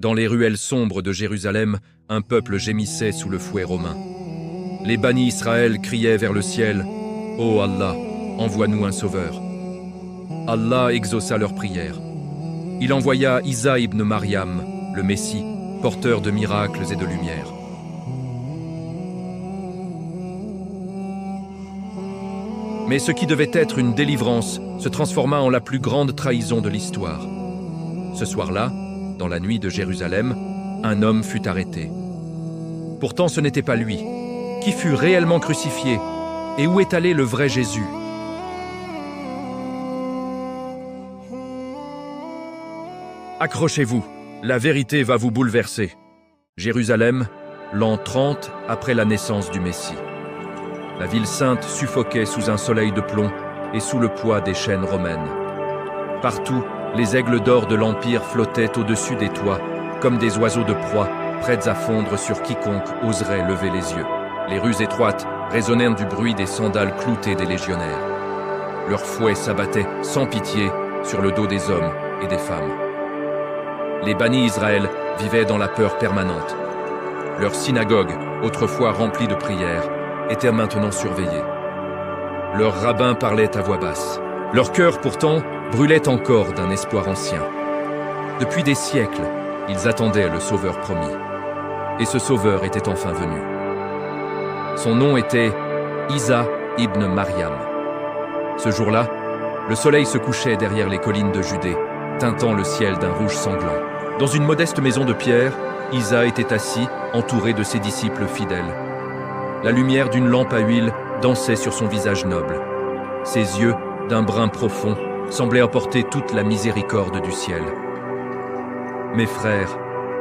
Dans les ruelles sombres de Jérusalem, un peuple gémissait sous le fouet romain. Les bannis Israël criaient vers le ciel « Ô Allah, envoie-nous un sauveur ». Allah exauça leur prière. Il envoya Isa ibn Maryam, le Messie, porteur de miracles et de lumière. Mais ce qui devait être une délivrance se transforma en la plus grande trahison de l'histoire. Ce soir-là, dans la nuit de Jérusalem, un homme fut arrêté. Pourtant ce n'était pas lui. Qui fut réellement crucifié? Et où est allé le vrai Jésus? Accrochez-vous, la vérité va vous bouleverser. Jérusalem, l'an 30 après la naissance du Messie. La ville sainte suffoquait sous un soleil de plomb et sous le poids des chaînes romaines. Partout, les aigles d'or de l'Empire flottaient au-dessus des toits, comme des oiseaux de proie, prêts à fondre sur quiconque oserait lever les yeux. Les rues étroites résonnèrent du bruit des sandales cloutées des légionnaires. Leurs fouets s'abattaient sans pitié sur le dos des hommes et des femmes. Les bannis Israël vivaient dans la peur permanente. Leur synagogue, autrefois remplie de prières, était maintenant surveillée. Leurs rabbins parlaient à voix basse. Leur cœur, pourtant, brûlait encore d'un espoir ancien. Depuis des siècles, ils attendaient le Sauveur promis. Et ce Sauveur était enfin venu. Son nom était Isa ibn Maryam. Ce jour-là, le soleil se couchait derrière les collines de Judée, teintant le ciel d'un rouge sanglant. Dans une modeste maison de pierre, Isa était assis, entouré de ses disciples fidèles. La lumière d'une lampe à huile dansait sur son visage noble. Ses yeux, d'un brun profond, semblaient apporter toute la miséricorde du ciel. Mes frères,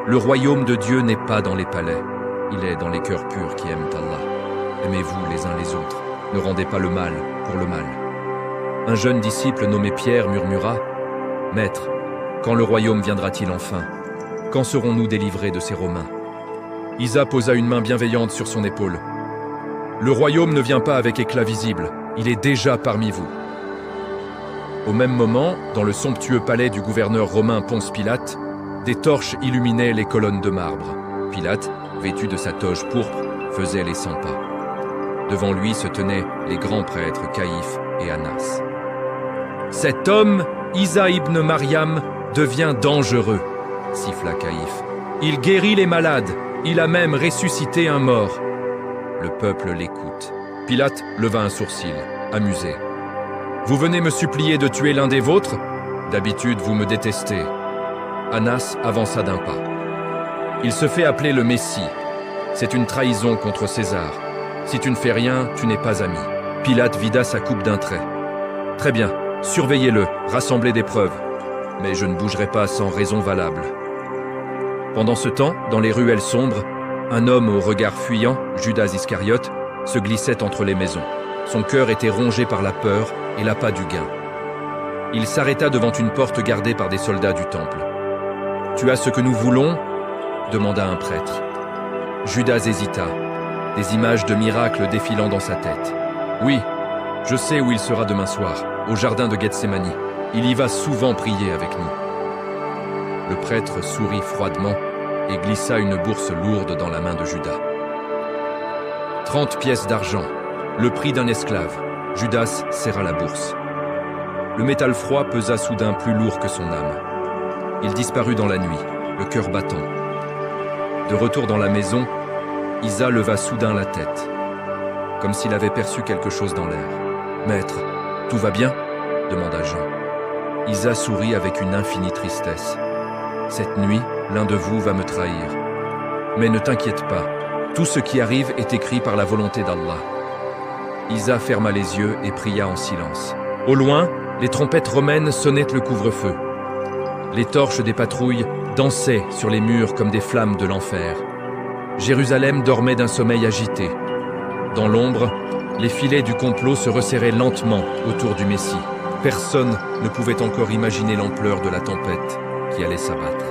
le royaume de Dieu n'est pas dans les palais. Il est dans les cœurs purs qui aiment Allah. Aimez-vous les uns les autres. Ne rendez pas le mal pour le mal. Un jeune disciple nommé Pierre murmura « Maître, quand le royaume viendra-t-il enfin? Quand serons-nous délivrés de ces Romains ?» Isa posa une main bienveillante sur son épaule. « Le royaume ne vient pas avec éclat visible, il est déjà parmi vous. » Au même moment, dans le somptueux palais du gouverneur romain Ponce Pilate, des torches illuminaient les colonnes de marbre. Pilate, vêtu de sa toge pourpre, faisait les 100 pas. Devant lui se tenaient les grands prêtres Caïphe et Annas. « Cet homme, Isa ibn Maryam, devient dangereux, » siffla Caïphe. « Il guérit les malades, il a même ressuscité un mort. » Le peuple l'écoute. Pilate leva un sourcil, amusé. « Vous venez me supplier de tuer l'un des vôtres? D'habitude, vous me détestez. » Annas avança d'un pas. « Il se fait appeler le Messie. C'est une trahison contre César. Si tu ne fais rien, tu n'es pas ami. » Pilate vida sa coupe d'un trait. « Très bien, surveillez-le, rassemblez des preuves. Mais je ne bougerai pas sans raison valable. » Pendant ce temps, dans les ruelles sombres, un homme au regard fuyant, Judas Iscariote, se glissait entre les maisons. Son cœur était rongé par la peur et l'appât du gain. Il s'arrêta devant une porte gardée par des soldats du temple. « Tu as ce que nous voulons ?» demanda un prêtre. Judas hésita, des images de miracles défilant dans sa tête. « Oui, je sais où il sera demain soir, au jardin de Gethsémani. Il y va souvent prier avec nous. » Le prêtre sourit froidement et glissa une bourse lourde dans la main de Judas. 30 pièces d'argent, le prix d'un esclave. Judas serra la bourse. Le métal froid pesa soudain plus lourd que son âme. Il disparut dans la nuit, le cœur battant. De retour dans la maison, Isa leva soudain la tête, comme s'il avait perçu quelque chose dans l'air. « Maître, tout va bien ?» demanda Jean. Isa sourit avec une infinie tristesse. « Cette nuit, l'un de vous va me trahir. Mais ne t'inquiète pas, tout ce qui arrive est écrit par la volonté d'Allah. » Isa ferma les yeux et pria en silence. Au loin, les trompettes romaines sonnaient le couvre-feu. Les torches des patrouilles dansaient sur les murs comme des flammes de l'enfer. Jérusalem dormait d'un sommeil agité. Dans l'ombre, les filets du complot se resserraient lentement autour du Messie. Personne ne pouvait encore imaginer l'ampleur de la tempête qui allait s'abattre.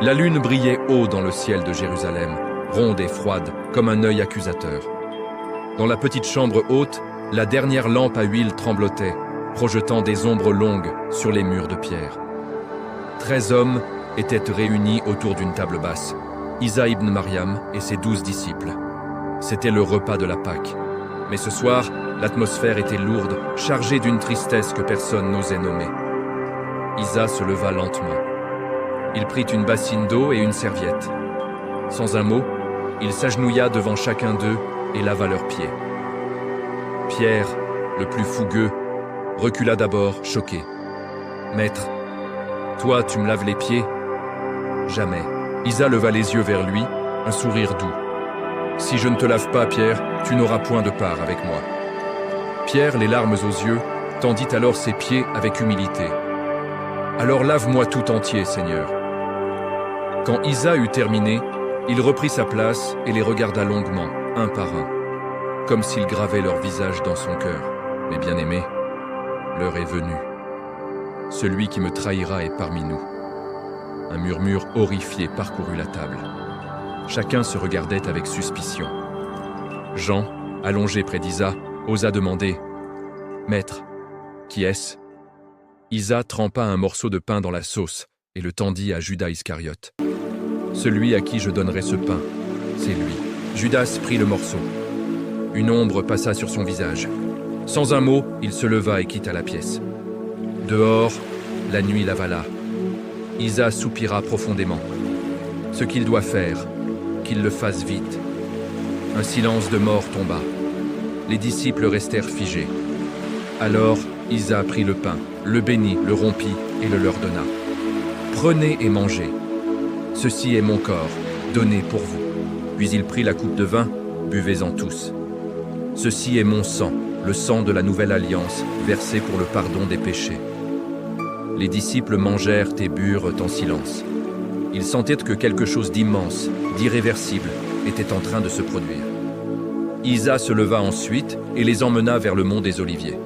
La lune brillait haut dans le ciel de Jérusalem, ronde et froide comme un œil accusateur. Dans la petite chambre haute, la dernière lampe à huile tremblotait, projetant des ombres longues sur les murs de pierre. 13 hommes étaient réunis autour d'une table basse. Isa ibn Maryam et ses 12 disciples. C'était le repas de la Pâque. Mais ce soir, l'atmosphère était lourde, chargée d'une tristesse que personne n'osait nommer. Isa se leva lentement. Il prit une bassine d'eau et une serviette. Sans un mot, il s'agenouilla devant chacun d'eux et lava leurs pieds. Pierre, le plus fougueux, recula d'abord, choqué. « Maître, toi, tu me laves les pieds ?» « Jamais. » Isa leva les yeux vers lui, un sourire doux. « Si je ne te lave pas, Pierre, tu n'auras point de part avec moi. » Pierre, les larmes aux yeux, tendit alors ses pieds avec humilité. « Alors lave-moi tout entier, Seigneur. » Quand Isa eut terminé, il reprit sa place et les regarda longuement, un par un, comme s'il gravait leur visage dans son cœur. « Mes bien-aimés, l'heure est venue. Celui qui me trahira est parmi nous. » Un murmure horrifié parcourut la table. Chacun se regardait avec suspicion. Jean, allongé près d'Isa, osa demander « Maître, qui est-ce » Isa trempa un morceau de pain dans la sauce et le tendit à Judas Iscariote. « Celui à qui je donnerai ce pain, c'est lui. » Judas prit le morceau. Une ombre passa sur son visage. Sans un mot, il se leva et quitta la pièce. Dehors, la nuit l'avala. Isa soupira profondément. Ce qu'il doit faire, qu'il le fasse vite. Un silence de mort tomba. Les disciples restèrent figés. Alors, Isa prit le pain, le bénit, le rompit et le leur donna. « Prenez et mangez. Ceci est mon corps, donné pour vous. » Puis il prit la coupe de vin, buvez-en tous. « Ceci est mon sang, le sang de la nouvelle alliance, versé pour le pardon des péchés. » Les disciples mangèrent et burent en silence. Ils sentaient que quelque chose d'immense, d'irréversible, était en train de se produire. Isa se leva ensuite et les emmena vers le mont des Oliviers.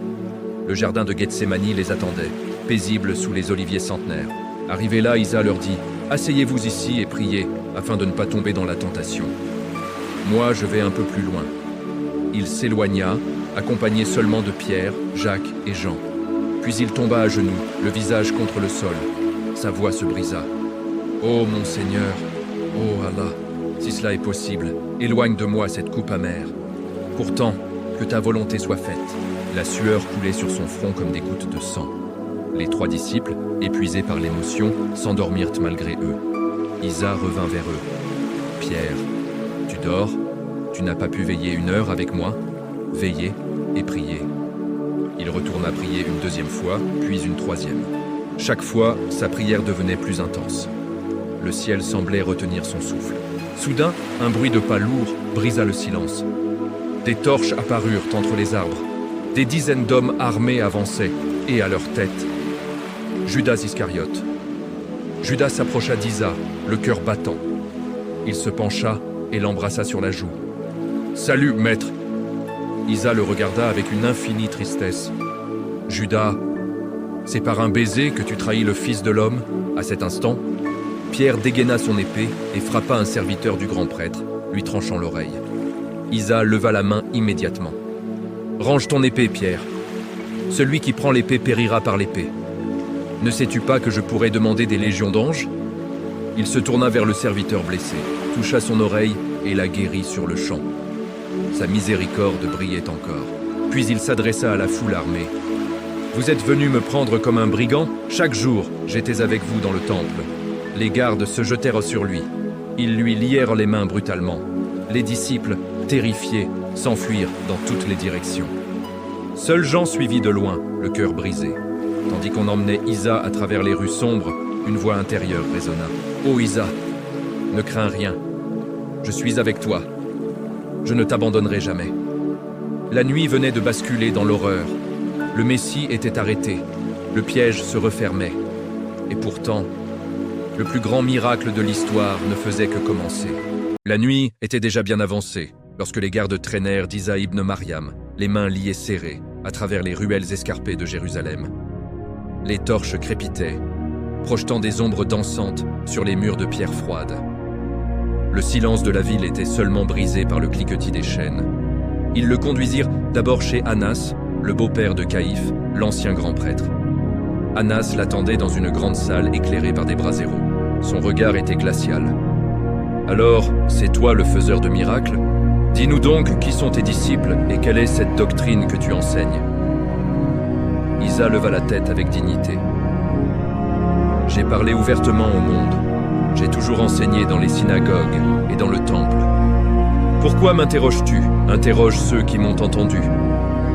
Le jardin de Gethsémani les attendait, paisible sous les oliviers centenaires. Arrivé là, Isa leur dit « Asseyez-vous ici et priez, afin de ne pas tomber dans la tentation. Moi, je vais un peu plus loin. » Il s'éloigna, accompagné seulement de Pierre, Jacques et Jean. Puis il tomba à genoux, le visage contre le sol. Sa voix se brisa. « Ô mon Seigneur, ô Allah, si cela est possible, éloigne de moi cette coupe amère. Pourtant, que ta volonté soit faite. » La sueur coulait sur son front comme des gouttes de sang. Les 3 disciples, épuisés par l'émotion, s'endormirent malgré eux. Isa revint vers eux. « Pierre, tu dors? Tu n'as pas pu veiller 1 heure avec moi? Veillez et priez. » Il retourna prier une 2e fois, puis une 3e. Chaque fois, sa prière devenait plus intense. Le ciel semblait retenir son souffle. Soudain, un bruit de pas lourds brisa le silence. Des torches apparurent entre les arbres. Des dizaines d'hommes armés avançaient, et à leur tête, Judas Iscariote. Judas s'approcha d'Isa, le cœur battant. Il se pencha et l'embrassa sur la joue. « Salut, maître !» Isa le regarda avec une infinie tristesse. « Judas, c'est par un baiser que tu trahis le Fils de l'homme, à cet instant ?» Pierre dégaina son épée et frappa un serviteur du grand prêtre, lui tranchant l'oreille. Isa leva la main immédiatement. « Range ton épée, Pierre. Celui qui prend l'épée périra par l'épée. Ne sais-tu pas que je pourrais demander des légions d'anges ?» Il se tourna vers le serviteur blessé, toucha son oreille et la guérit sur le champ. Sa miséricorde brillait encore. Puis il s'adressa à la foule armée. « Vous êtes venus me prendre comme un brigand? Chaque jour, j'étais avec vous dans le temple. » Les gardes se jetèrent sur lui. Ils lui lièrent les mains brutalement. Les disciples, terrifiés, s'enfuirent dans toutes les directions. Seul Jean suivit de loin, le cœur brisé. Tandis qu'on emmenait Isa à travers les rues sombres, une voix intérieure résonna. « Ô Isa, ne crains rien. Je suis avec toi. Je ne t'abandonnerai jamais. » La nuit venait de basculer dans l'horreur. Le Messie était arrêté. Le piège se refermait. Et pourtant, le plus grand miracle de l'histoire ne faisait que commencer. La nuit était déjà bien avancée, lorsque les gardes traînèrent d'Isa ibn Maryam, les mains liées serrées, à travers les ruelles escarpées de Jérusalem. Les torches crépitaient, projetant des ombres dansantes sur les murs de pierre froide. Le silence de la ville était seulement brisé par le cliquetis des chaînes. Ils le conduisirent d'abord chez Annas, le beau-père de Caïphe, l'ancien grand prêtre. Annas l'attendait dans une grande salle éclairée par des braséros. Son regard était glacial. « Alors, c'est toi le faiseur de miracles? Dis-nous donc qui sont tes disciples et quelle est cette doctrine que tu enseignes. » Isa leva la tête avec dignité. « J'ai parlé ouvertement au monde. J'ai toujours enseigné dans les synagogues et dans le temple. Pourquoi m'interroges-tu? Interroge ceux qui m'ont entendu.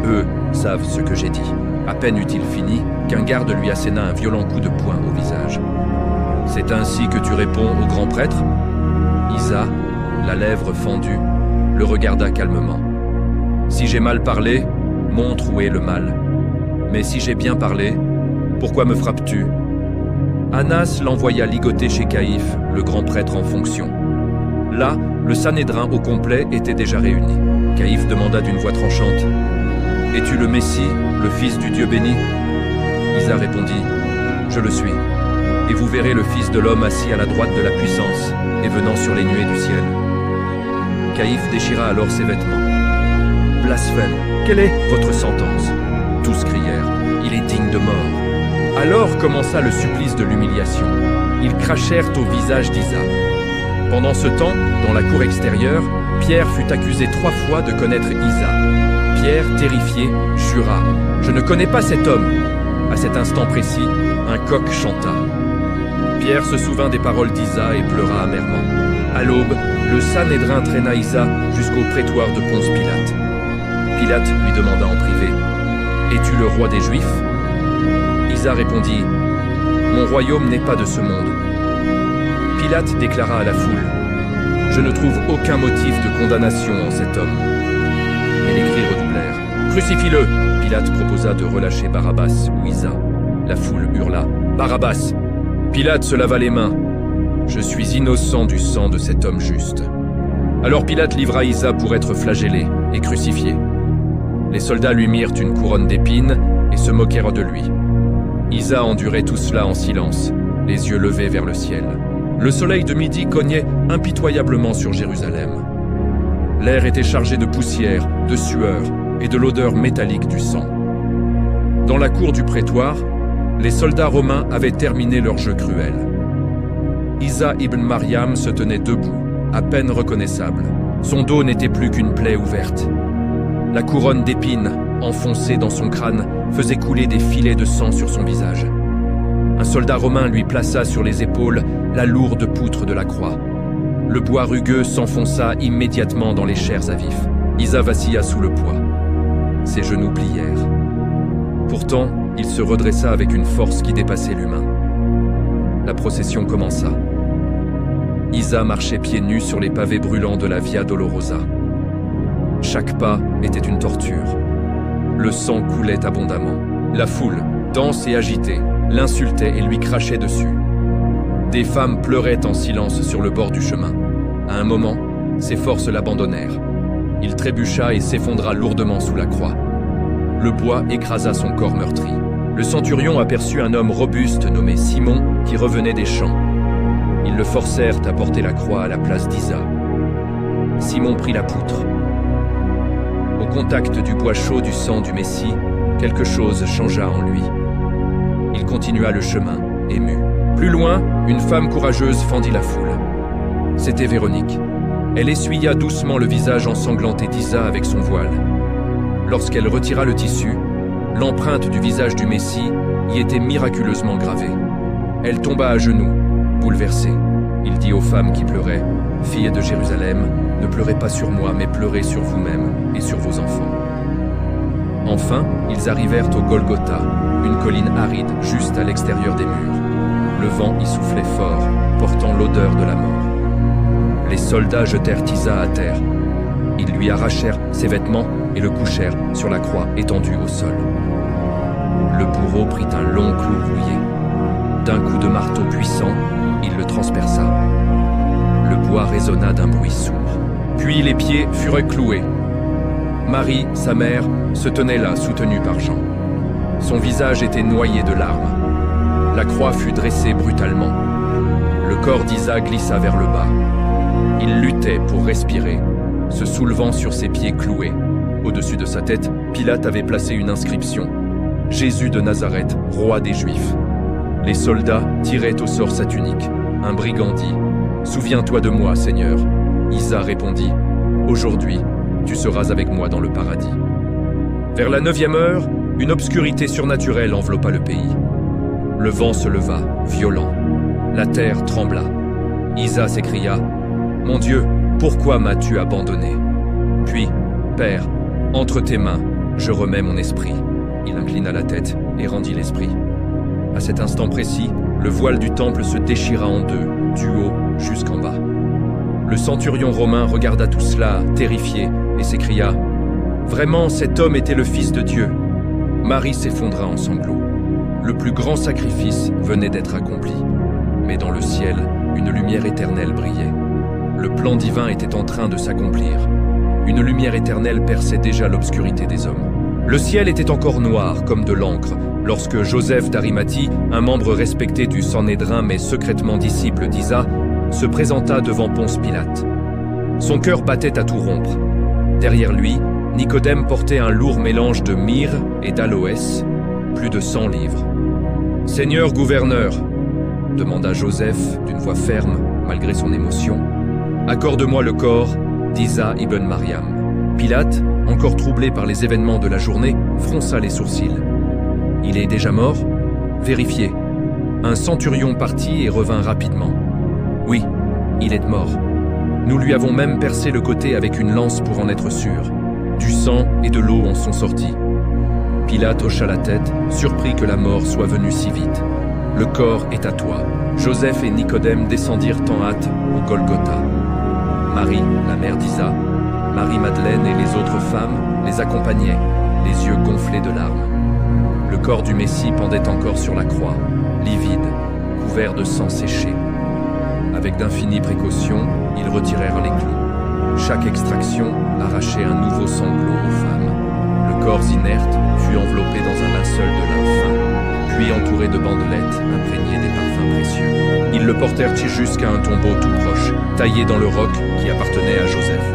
Eux savent ce que j'ai dit. » À peine eut-il fini qu'un garde lui asséna un violent coup de poing au visage. « C'est ainsi que tu réponds au grand prêtre ?» Isa, la lèvre fendue, le regarda calmement. « Si j'ai mal parlé, montre où est le mal. Mais si j'ai bien parlé, pourquoi me frappes-tu » Annas l'envoya ligoter chez Caïphe, le grand prêtre en fonction. Là, le Sanhédrin au complet était déjà réuni. Caïphe demanda d'une voix tranchante: « Es-tu le Messie, le Fils du Dieu béni ?» Isa répondit: « Je le suis. Et vous verrez le Fils de l'homme assis à la droite de la puissance et venant sur les nuées du ciel. » Caïphe déchira alors ses vêtements. « Blasphème, quelle est votre sentence ?» Tous crièrent: « Il est digne de mort. » Alors commença le supplice de l'humiliation. Ils crachèrent au visage d'Isa. Pendant ce temps, dans la cour extérieure, Pierre fut accusé 3 fois de connaître Isa. Pierre, terrifié, jura: « Je ne connais pas cet homme. » À cet instant précis, un coq chanta. Pierre se souvint des paroles d'Isa et pleura amèrement. À l'aube, le Sanhédrin traîna Isa jusqu'au prétoire de Ponce Pilate. Pilate lui demanda en privé: « Es-tu le roi des Juifs ?» Isa répondit: « Mon royaume n'est pas de ce monde. » Pilate déclara à la foule: « Je ne trouve aucun motif de condamnation en cet homme. » Et les cris redoublèrent. « Crucifie-le » Pilate proposa de relâcher Barabbas ou Isa. La foule hurla: « Barabbas !» Pilate se lava les mains. « Je suis innocent du sang de cet homme juste. » Alors Pilate livra Isa pour être flagellé et crucifié. Les soldats lui mirent une couronne d'épines et se moquèrent de lui. Isa endurait tout cela en silence, les yeux levés vers le ciel. Le soleil de midi cognait impitoyablement sur Jérusalem. L'air était chargé de poussière, de sueur et de l'odeur métallique du sang. Dans la cour du prétoire, les soldats romains avaient terminé leur jeu cruel. Isa ibn Mariam se tenait debout, à peine reconnaissable. Son dos n'était plus qu'une plaie ouverte. La couronne d'épines, enfoncée dans son crâne, faisait couler des filets de sang sur son visage. Un soldat romain lui plaça sur les épaules la lourde poutre de la croix. Le bois rugueux s'enfonça immédiatement dans les chairs à vif. Isa vacilla sous le poids. Ses genoux plièrent. Pourtant, il se redressa avec une force qui dépassait l'humain. La procession commença. Isa marchait pieds nus sur les pavés brûlants de la Via Dolorosa. Chaque pas était une torture. Le sang coulait abondamment. La foule, dense et agitée, l'insultait et lui crachait dessus. Des femmes pleuraient en silence sur le bord du chemin. À un moment, ses forces l'abandonnèrent. Il trébucha et s'effondra lourdement sous la croix. Le bois écrasa son corps meurtri. Le centurion aperçut un homme robuste nommé Simon qui revenait des champs. Ils le forcèrent à porter la croix à la place d'Isa. Simon prit la poutre. Au contact du bois chaud du sang du Messie, quelque chose changea en lui. Il continua le chemin, ému. Plus loin, une femme courageuse fendit la foule. C'était Véronique. Elle essuya doucement le visage ensanglanté d'Isa avec son voile. Lorsqu'elle retira le tissu, l'empreinte du visage du Messie y était miraculeusement gravée. Elle tomba à genoux, bouleversée. Il dit aux femmes qui pleuraient: « Filles de Jérusalem, ne pleurez pas sur moi, mais pleurez sur vous-mêmes et sur vos enfants. » Enfin, ils arrivèrent au Golgotha, une colline aride juste à l'extérieur des murs. Le vent y soufflait fort, portant l'odeur de la mort. Les soldats jetèrent Isa à terre. Ils lui arrachèrent ses vêtements et le couchèrent sur la croix étendue au sol. Le bourreau prit un long clou rouillé. D'un coup de marteau puissant, il le transperça. Le bois résonna d'un bruit sourd. Puis les pieds furent cloués. Marie, sa mère, se tenait là, soutenue par Jean. Son visage était noyé de larmes. La croix fut dressée brutalement. Le corps d'Isa glissa vers le bas. Il luttait pour respirer, se soulevant sur ses pieds cloués. Au-dessus de sa tête, Pilate avait placé une inscription: « Jésus de Nazareth, roi des Juifs ». Les soldats tiraient au sort sa tunique. un brigand dit « Souviens-toi de moi, Seigneur ». Isa répondit « Aujourd'hui, tu seras avec moi dans le paradis ». Vers la 9e heure, une obscurité surnaturelle enveloppa le pays. Le vent se leva, violent. La terre trembla. Isa s'écria « Mon Dieu, pourquoi m'as-tu abandonné ?» Puis « Père, entre tes mains, je remets mon esprit. » Il inclina la tête et rendit l'esprit. À cet instant précis, le voile du temple se déchira en deux, du haut jusqu'en bas. Le centurion romain regarda tout cela, terrifié, et s'écria « Vraiment, cet homme était le Fils de Dieu !» Marie s'effondra en sanglots. Le plus grand sacrifice venait d'être accompli. Mais dans le ciel, une lumière éternelle brillait. Le plan divin était en train de s'accomplir. Une lumière éternelle perçait déjà l'obscurité des hommes. Le ciel était encore noir comme de l'encre lorsque Joseph d'Arimathie, un membre respecté du Sanhédrin mais secrètement disciple d'Isa, se présenta devant Ponce Pilate. Son cœur battait à tout rompre. Derrière lui, Nicodème portait un lourd mélange de myrrhe et d'aloès, plus de 100 livres. « Seigneur gouverneur », demanda Joseph d'une voix ferme malgré son émotion, « accorde-moi le corps d'Isa ibn Mariam. » Pilate, encore troublé par les événements de la journée, fronça les sourcils. « Il est déjà mort ? Vérifiez. » Un centurion partit et revint rapidement. « Oui, il est mort. Nous lui avons même percé le côté avec une lance pour en être sûr. Du sang et de l'eau en sont sortis. » Pilate hocha la tête, surpris que la mort soit venue si vite. « Le corps est à toi. » Joseph et Nicodème descendirent en hâte au Golgotha. Marie, la mère d'Isa, Marie-Madeleine et les autres femmes les accompagnaient, les yeux gonflés de larmes. Le corps du Messie pendait encore sur la croix, livide, couvert de sang séché. Avec d'infinies précautions, ils retirèrent les clous. Chaque extraction arrachait un nouveau sanglot aux femmes. Le corps inerte fut enveloppé dans un linceul de lin fin, puis entouré de bandelettes imprégnées des parfums précieux. Ils le portèrent jusqu'à un tombeau tout proche, taillé dans le roc qui appartenait à Joseph.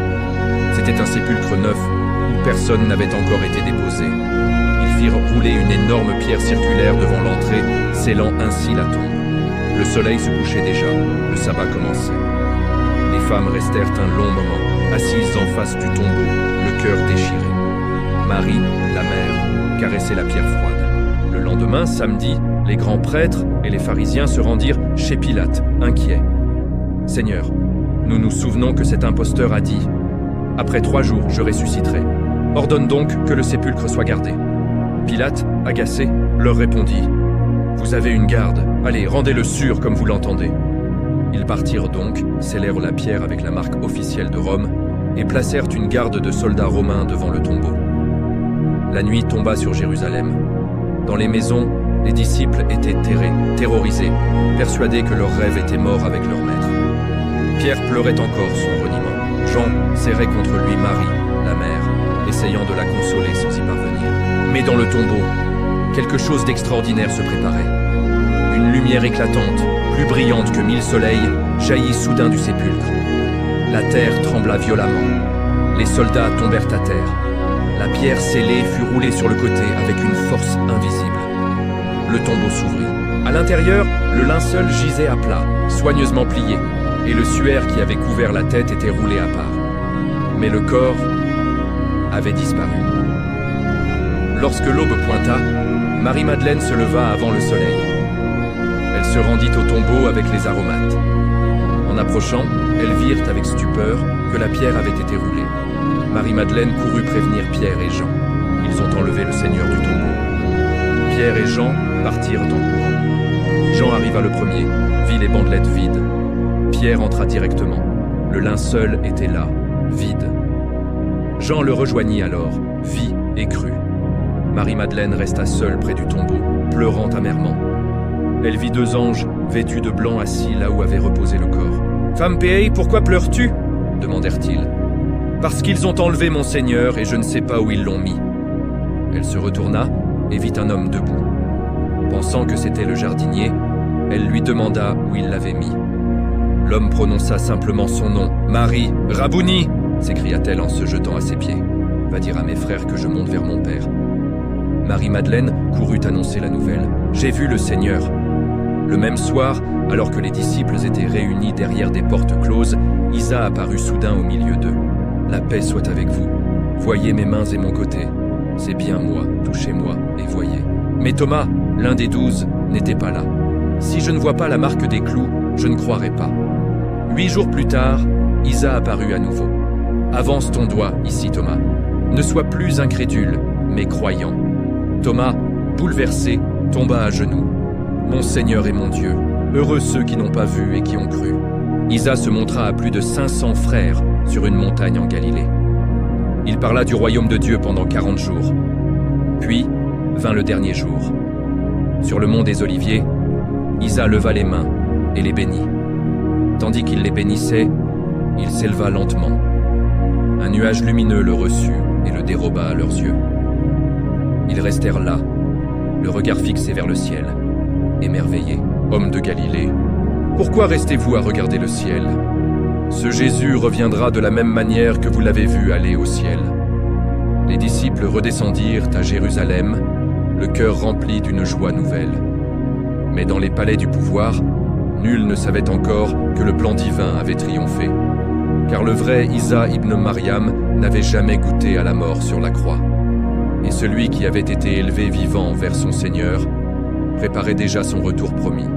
C'était un sépulcre neuf où personne n'avait encore été déposé. Ils firent rouler une énorme pierre circulaire devant l'entrée, scellant ainsi la tombe. Le soleil se couchait déjà, le sabbat commençait. Les femmes restèrent un long moment, assises en face du tombeau, le cœur déchiré. Marie, la mère, caressait la pierre froide. Le lendemain, samedi, les grands prêtres et les pharisiens se rendirent chez Pilate, inquiets. « Seigneur, nous nous souvenons que cet imposteur a dit « Après 3 jours, je ressusciterai. Ordonne donc que le sépulcre soit gardé. » Pilate, agacé, leur répondit « Vous avez une garde, allez, rendez-le sûr comme vous l'entendez. » Ils partirent donc, scellèrent la pierre avec la marque officielle de Rome et placèrent une garde de soldats romains devant le tombeau. La nuit tomba sur Jérusalem. Dans les maisons, les disciples étaient terrés, terrorisés, persuadés que leur rêve était mort avec leur maître. Pierre pleurait encore son reniement. Jean serrait contre lui Marie, la mère, essayant de la consoler sans y parvenir. Mais dans le tombeau, quelque chose d'extraordinaire se préparait. Une lumière éclatante, plus brillante que 1000 soleils, jaillit soudain du sépulcre. La terre trembla violemment. Les soldats tombèrent à terre. La pierre scellée fut roulée sur le côté avec une force invisible. Le tombeau s'ouvrit. À l'intérieur, le linceul gisait à plat, soigneusement plié, et le suaire qui avait couvert la tête était roulé à part. Mais le corps avait disparu. Lorsque l'aube pointa, Marie-Madeleine se leva avant le soleil. Elle se rendit au tombeau avec les aromates. En approchant, elles virent avec stupeur que la pierre avait été roulée. Marie-Madeleine courut prévenir Pierre et Jean. Ils ont enlevé le Seigneur du tombeau. Pierre et Jean partirent en courant. Jean arriva le premier, vit les bandelettes vides. Pierre entra directement. Le linceul était là, vide. Jean le rejoignit alors, vit et crut. Marie-Madeleine resta seule près du tombeau, pleurant amèrement. Elle vit 2 anges, vêtus de blanc, assis là où avait reposé le corps. « Femme Péei, pourquoi pleures-tu » demandèrent-ils. « Parce qu'ils ont enlevé mon Seigneur et je ne sais pas où ils l'ont mis. » Elle se retourna et vit un homme debout. Pensant que c'était le jardinier, elle lui demanda où il l'avait mis. L'homme prononça simplement son nom. « Marie, Rabouni !» s'écria-t-elle en se jetant à ses pieds. « Va dire à mes frères que je monte vers mon père. » Marie-Madeleine courut annoncer la nouvelle. « J'ai vu le Seigneur. » Le même soir, alors que les disciples étaient réunis derrière des portes closes, Isa apparut soudain au milieu d'eux. « La paix soit avec vous. Voyez mes mains et mon côté. C'est bien moi, touchez-moi et voyez. » Mais Thomas, l'un des 12, n'était pas là. « Si je ne vois pas la marque des clous, je ne croirai pas. » 8 jours plus tard, Isa apparut à nouveau. « Avance ton doigt ici, Thomas. Ne sois plus incrédule, mais croyant. » Thomas, bouleversé, tomba à genoux. « Mon Seigneur et mon Dieu, heureux ceux qui n'ont pas vu et qui ont cru. » Isa se montra à plus de 500 frères sur une montagne en Galilée. Il parla du royaume de Dieu pendant 40 jours. Puis vint le dernier jour. Sur le mont des Oliviers, Isa leva les mains et les bénit. Tandis qu'il les bénissait, il s'éleva lentement. Un nuage lumineux le reçut et le déroba à leurs yeux. Ils restèrent là, le regard fixé vers le ciel, émerveillés. « Homme de Galilée, pourquoi restez-vous à regarder le ciel ? Ce Jésus reviendra de la même manière que vous l'avez vu aller au ciel. » Les disciples redescendirent à Jérusalem, le cœur rempli d'une joie nouvelle. Mais dans les palais du pouvoir, nul ne savait encore que le plan divin avait triomphé. Car le vrai Isa ibn Mariam n'avait jamais goûté à la mort sur la croix. Et celui qui avait été élevé vivant vers son Seigneur préparait déjà son retour promis.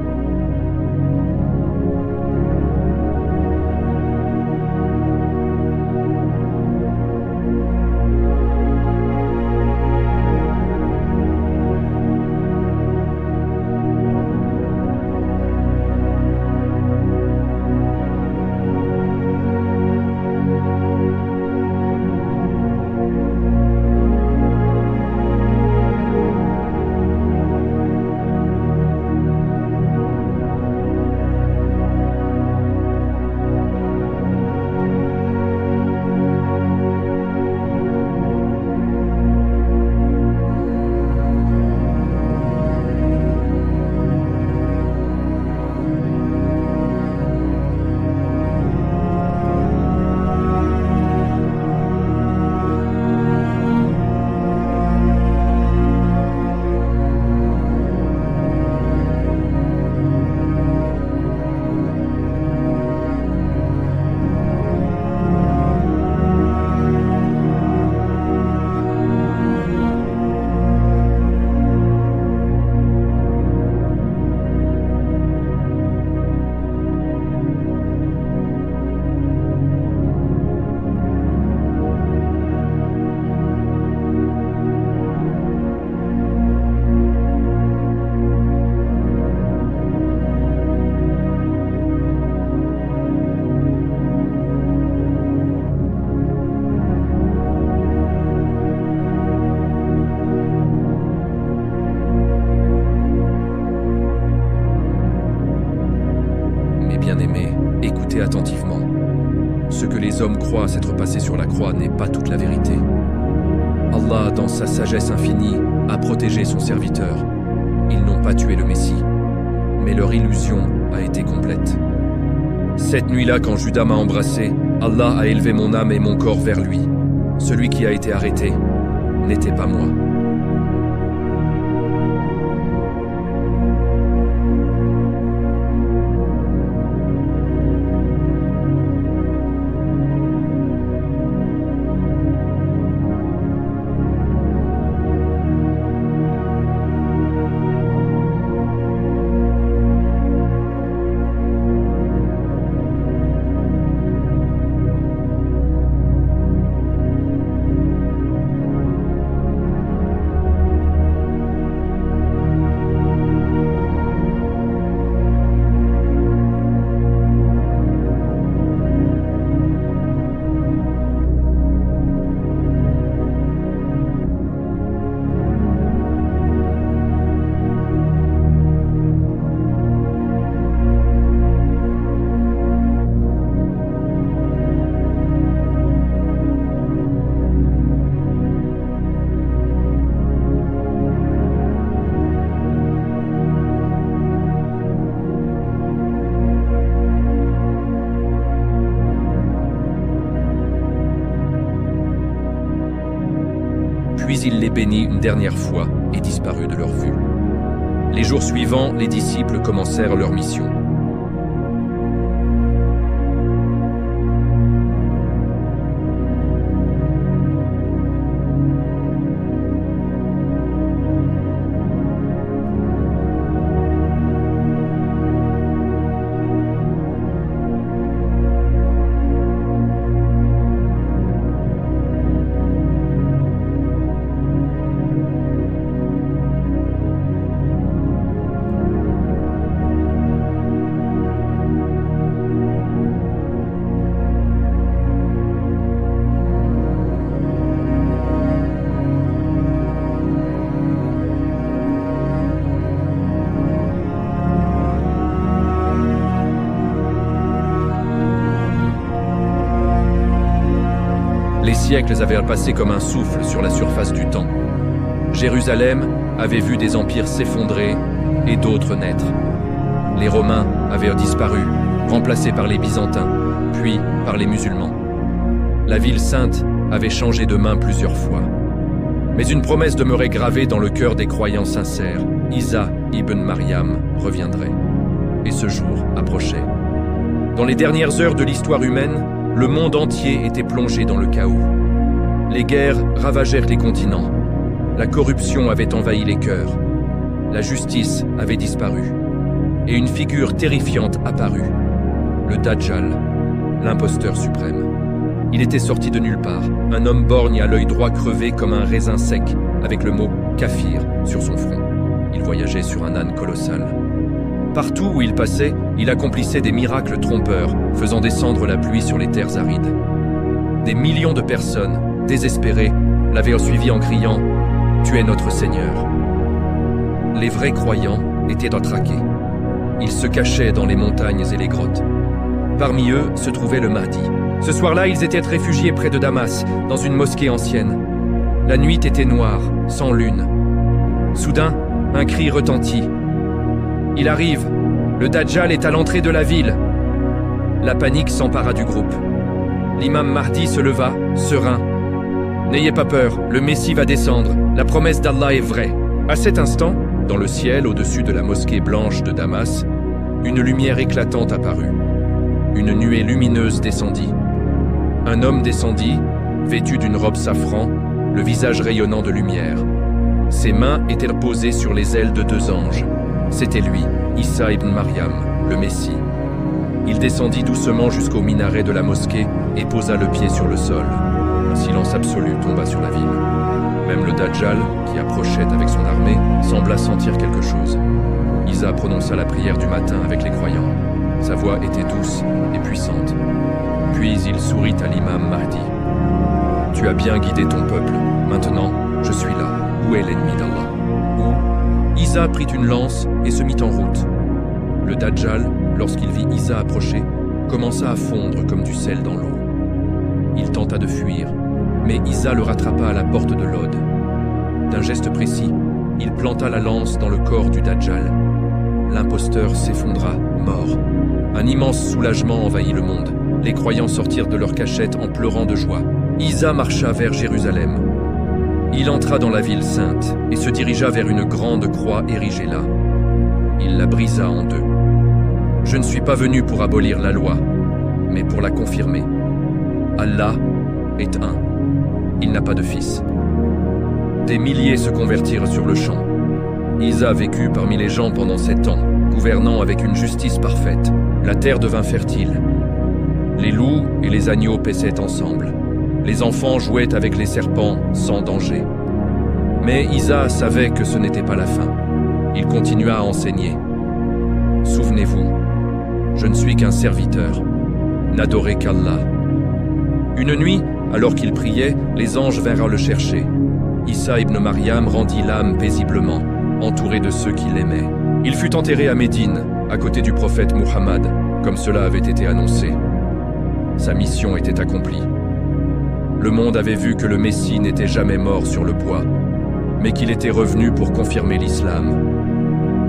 Écoutez attentivement. Ce que les hommes croient s'être passé sur la croix n'est pas toute la vérité. Allah, dans sa sagesse infinie, a protégé son serviteur. Ils n'ont pas tué le Messie, mais leur illusion a été complète. Cette nuit-là, quand Judas m'a embrassé, Allah a élevé mon âme et mon corps vers lui. Celui qui a été arrêté n'était pas moi. Puis il les bénit une dernière fois et disparut de leur vue. Les jours suivants, les disciples commencèrent leur mission. Les siècles avaient passé comme un souffle sur la surface du temps. Jérusalem avait vu des empires s'effondrer et d'autres naître. Les Romains avaient disparu, remplacés par les Byzantins, puis par les musulmans. La ville sainte avait changé de main plusieurs fois. Mais une promesse demeurait gravée dans le cœur des croyants sincères. Isa ibn Maryam reviendrait. Et ce jour approchait. Dans les dernières heures de l'histoire humaine, le monde entier était plongé dans le chaos. Les guerres ravagèrent les continents. La corruption avait envahi les cœurs. La justice avait disparu. Et une figure terrifiante apparut. Le Dajjal, l'imposteur suprême. Il était sorti de nulle part, un homme borgne à l'œil droit crevé comme un raisin sec, avec le mot « kafir » sur son front. Il voyageait sur un âne colossal. Partout où il passait, il accomplissait des miracles trompeurs, faisant descendre la pluie sur les terres arides. Des millions de personnes, désespérées, l'avaient suivi en criant « Tu es notre Seigneur ». Les vrais croyants étaient attraqués. Ils se cachaient dans les montagnes et les grottes. Parmi eux se trouvait le Mahdi. Ce soir-là, ils étaient réfugiés près de Damas, dans une mosquée ancienne. La nuit était noire, sans lune. Soudain, un cri retentit. « Il arrive! Le Dajjal est à l'entrée de la ville !» La panique s'empara du groupe. L'imam Mahdi se leva, serein. « N'ayez pas peur, le Messie va descendre. La promesse d'Allah est vraie. » À cet instant, dans le ciel, au-dessus de la mosquée blanche de Damas, une lumière éclatante apparut. Une nuée lumineuse descendit. Un homme descendit, vêtu d'une robe safran, le visage rayonnant de lumière. Ses mains étaient posées sur les ailes de deux anges. C'était lui, Isa ibn Maryam, le Messie. Il descendit doucement jusqu'au minaret de la mosquée et posa le pied sur le sol. Un silence absolu tomba sur la ville. Même le Dajjal, qui approchait avec son armée, sembla sentir quelque chose. Isa prononça la prière du matin avec les croyants. Sa voix était douce et puissante. Puis il sourit à l'imam Mahdi. « Tu as bien guidé ton peuple. Maintenant, je suis là. Où est l'ennemi d'Allah ?» Où Isa prit une lance et se mit en route. Le Dajjal, lorsqu'il vit Isa approcher, commença à fondre comme du sel dans l'eau. Il tenta de fuir, mais Isa le rattrapa à la porte de l'Aude. D'un geste précis, il planta la lance dans le corps du Dajjal. L'imposteur s'effondra, mort. Un immense soulagement envahit le monde. Les croyants sortirent de leur cachette en pleurant de joie. Isa marcha vers Jérusalem. Il entra dans la ville sainte et se dirigea vers une grande croix érigée là. Il la brisa en deux. « Je ne suis pas venu pour abolir la loi, mais pour la confirmer. Allah est un. Il n'a pas de fils. » Des milliers se convertirent sur le champ. Isa vécut parmi les gens pendant 7 ans, gouvernant avec une justice parfaite. La terre devint fertile. Les loups et les agneaux paissaient ensemble. Les enfants jouaient avec les serpents sans danger. Mais Isa savait que ce n'était pas la fin. Il continua à enseigner. « Souvenez-vous, je ne suis qu'un serviteur. N'adorez qu'Allah. » Une nuit, alors qu'il priait, les anges vinrent le chercher. Isa ibn Maryam rendit l'âme paisiblement, entouré de ceux qui l'aimaient. Il fut enterré à Médine, à côté du prophète Muhammad, comme cela avait été annoncé. Sa mission était accomplie. Le monde avait vu que le Messie n'était jamais mort sur le bois, mais qu'il était revenu pour confirmer l'islam.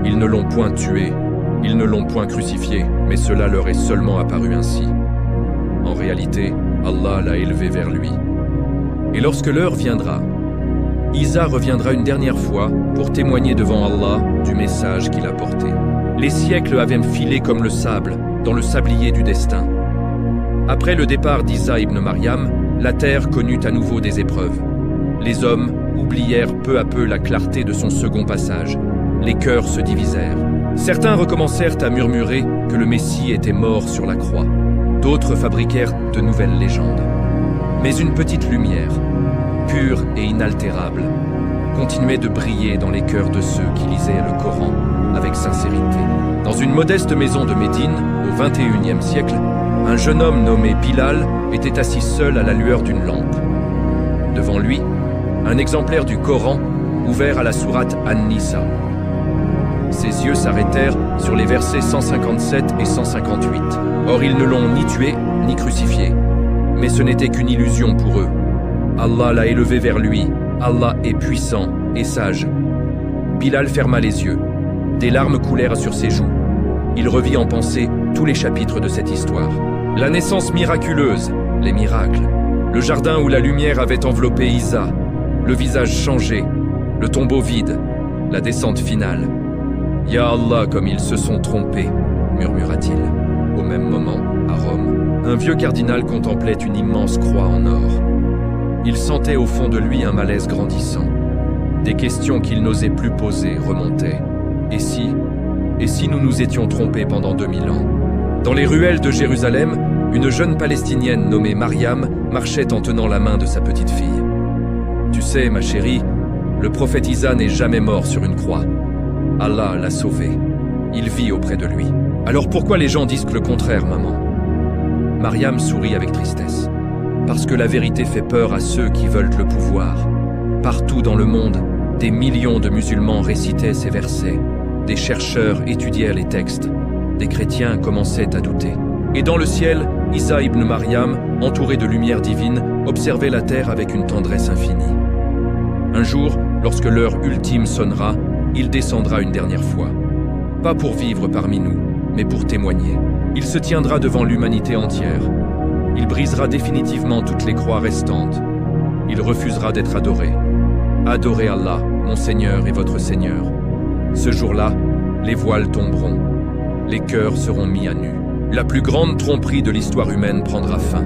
Ils ne l'ont point tué, ils ne l'ont point crucifié, mais cela leur est seulement apparu ainsi. En réalité, Allah l'a élevé vers lui. Et lorsque l'heure viendra, Isa reviendra une dernière fois pour témoigner devant Allah du message qu'il a porté. Les siècles avaient filé comme le sable dans le sablier du destin. Après le départ d'Isa ibn Maryam, la terre connut à nouveau des épreuves. Les hommes oublièrent peu à peu la clarté de son second passage. Les cœurs se divisèrent. Certains recommencèrent à murmurer que le Messie était mort sur la croix. D'autres fabriquèrent de nouvelles légendes. Mais une petite lumière, pure et inaltérable, continuait de briller dans les cœurs de ceux qui lisaient le Coran avec sincérité. Dans une modeste maison de Médine, au XXIe siècle, un jeune homme nommé Bilal était assis seul à la lueur d'une lampe. Devant lui, un exemplaire du Coran ouvert à la sourate An-Nisa. Ses yeux s'arrêtèrent sur les versets 157 et 158. Or, ils ne l'ont ni tué, ni crucifié. Mais ce n'était qu'une illusion pour eux. Allah l'a élevé vers lui. Allah est puissant et sage. Bilal ferma les yeux. Des larmes coulèrent sur ses joues. Il revit en pensée tous les chapitres de cette histoire. La naissance miraculeuse, les miracles, le jardin où la lumière avait enveloppé Isa, le visage changé, le tombeau vide, la descente finale. « Ya Allah, comme ils se sont trompés !» murmura-t-il. Au même moment, à Rome, un vieux cardinal contemplait une immense croix en or. Il sentait au fond de lui un malaise grandissant. Des questions qu'il n'osait plus poser remontaient. Et si nous nous étions trompés pendant 2000 ans? Dans les ruelles de Jérusalem, une jeune Palestinienne nommée Mariam marchait en tenant la main de sa petite fille. « Tu sais, ma chérie, le prophète Isa n'est jamais mort sur une croix. Allah l'a sauvé. Il vit auprès de lui. Alors pourquoi les gens disent le contraire, maman ?» Mariam sourit avec tristesse. Parce que la vérité fait peur à ceux qui veulent le pouvoir. Partout dans le monde, des millions de musulmans récitaient ces versets. Des chercheurs étudièrent les textes. Des chrétiens commençaient à douter. Et dans le ciel, Isa ibn Maryam, entouré de lumière divine, observait la terre avec une tendresse infinie. Un jour, lorsque l'heure ultime sonnera, il descendra une dernière fois. Pas pour vivre parmi nous, mais pour témoigner. Il se tiendra devant l'humanité entière. Il brisera définitivement toutes les croix restantes. Il refusera d'être adoré. Adorez Allah, mon Seigneur et votre Seigneur. Ce jour-là, les voiles tomberont. Les cœurs seront mis à nu. La plus grande tromperie de l'histoire humaine prendra fin.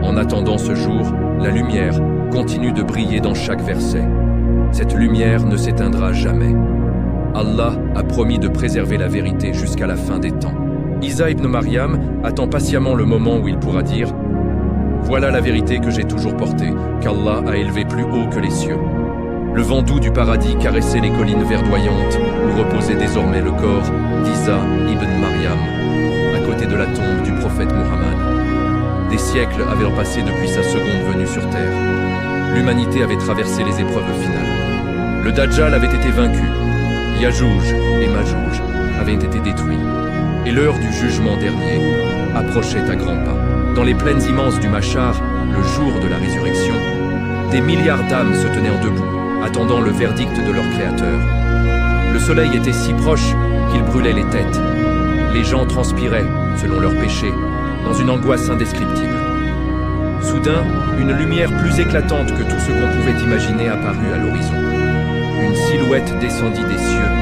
En attendant ce jour, la lumière continue de briller dans chaque verset. Cette lumière ne s'éteindra jamais. Allah a promis de préserver la vérité jusqu'à la fin des temps. Isa ibn Maryam attend patiemment le moment où il pourra dire « Voilà la vérité que j'ai toujours portée, qu'Allah a élevée plus haut que les cieux. » Le vent doux du paradis caressait les collines verdoyantes où reposait désormais le corps d'Isa ibn Maryam, à côté de la tombe du prophète Muhammad. Des siècles avaient passé depuis sa seconde venue sur terre. L'humanité avait traversé les épreuves finales. Le Dajjal avait été vaincu. Yajouj et Majouj avaient été détruits. Et l'heure du jugement dernier approchait à grands pas. Dans les plaines immenses du Machar, le jour de la résurrection, des milliards d'âmes se tenaient debout, attendant le verdict de leur Créateur. Le soleil était si proche qu'il brûlait les têtes. Les gens transpiraient, selon leurs péchés, dans une angoisse indescriptible. Soudain, une lumière plus éclatante que tout ce qu'on pouvait imaginer apparut à l'horizon. Une silhouette descendit des cieux,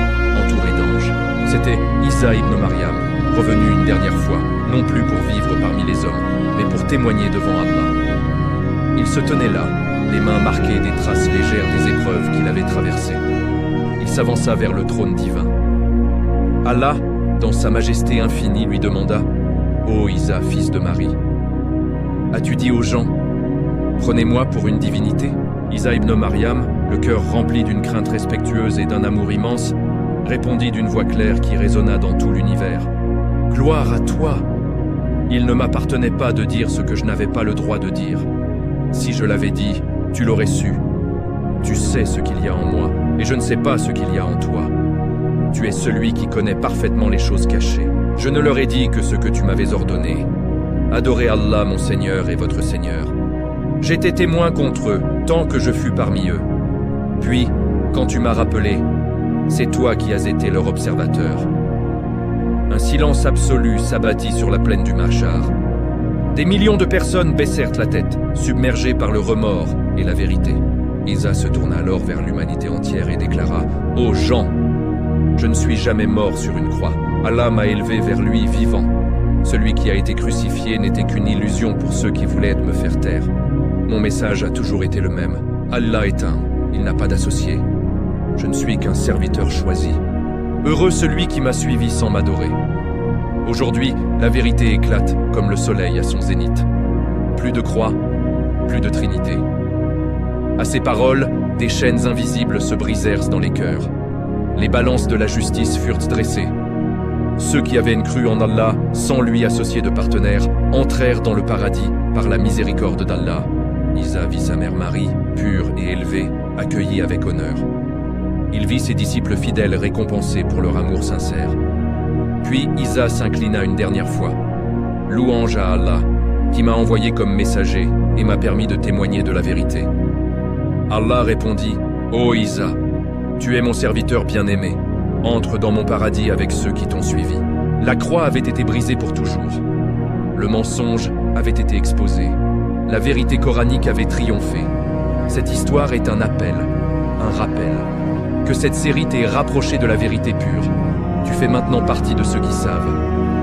entourée d'anges. C'était Isa ibn Maryam, revenu une dernière fois, non plus pour vivre parmi les hommes, mais pour témoigner devant Allah. Il se tenait là, les mains marquées des traces légères des épreuves qu'il avait traversées. Il s'avança vers le trône divin. Allah, dans sa majesté infinie, lui demanda « Ô Isa, fils de Marie, as-tu dit aux gens « Prenez-moi pour une divinité ?» Isa ibn Maryam, le cœur rempli d'une crainte respectueuse et d'un amour immense, répondit d'une voix claire qui résonna dans tout l'univers. « Gloire à toi ! Il ne m'appartenait pas de dire ce que je n'avais pas le droit de dire. Si je l'avais dit, tu l'aurais su. Tu sais ce qu'il y a en moi, et je ne sais pas ce qu'il y a en toi. Tu es celui qui connaît parfaitement les choses cachées. Je ne leur ai dit que ce que tu m'avais ordonné. Adorez Allah, mon Seigneur et votre Seigneur. J'étais témoin contre eux, tant que je fus parmi eux. Puis, quand tu m'as rappelé, c'est toi qui as été leur observateur. » Un silence absolu s'abattit sur la plaine du Machar. Des millions de personnes baissèrent la tête, submergées par le remords et la vérité. Isa se tourna alors vers l'humanité entière et déclara « Ô gens, je ne suis jamais mort sur une croix. Allah m'a élevé vers lui vivant. Celui qui a été crucifié n'était qu'une illusion pour ceux qui voulaient me faire taire. Mon message a toujours été le même. Allah est un, il n'a pas d'associé. Je ne suis qu'un serviteur choisi. Heureux celui qui m'a suivi sans m'adorer. Aujourd'hui, la vérité éclate comme le soleil à son zénith. Plus de croix, plus de trinité. À ces paroles, des chaînes invisibles se brisèrent dans les cœurs. Les balances de la justice furent dressées. Ceux qui avaient cru en Allah, sans lui associer de partenaire, entrèrent dans le paradis par la miséricorde d'Allah. Isa vit sa mère Marie, pure et élevée, accueillie avec honneur. Il vit ses disciples fidèles récompensés pour leur amour sincère. Puis Isa s'inclina une dernière fois. Louange à Allah, qui m'a envoyé comme messager et m'a permis de témoigner de la vérité. Allah répondit, « Ô Isa, tu es mon serviteur bien-aimé. Entre dans mon paradis avec ceux qui t'ont suivi. » La croix avait été brisée pour toujours. Le mensonge avait été exposé. La vérité coranique avait triomphé. Cette histoire est un appel, un rappel. Que cette série t'ait rapproché de la vérité pure. Tu fais maintenant partie de ceux qui savent.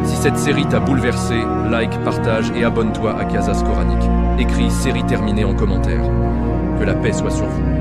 Si cette série t'a bouleversé, like, partage et abonne-toi à Qasas Coranique. Écris série terminée en commentaire. Que la paix soit sur vous.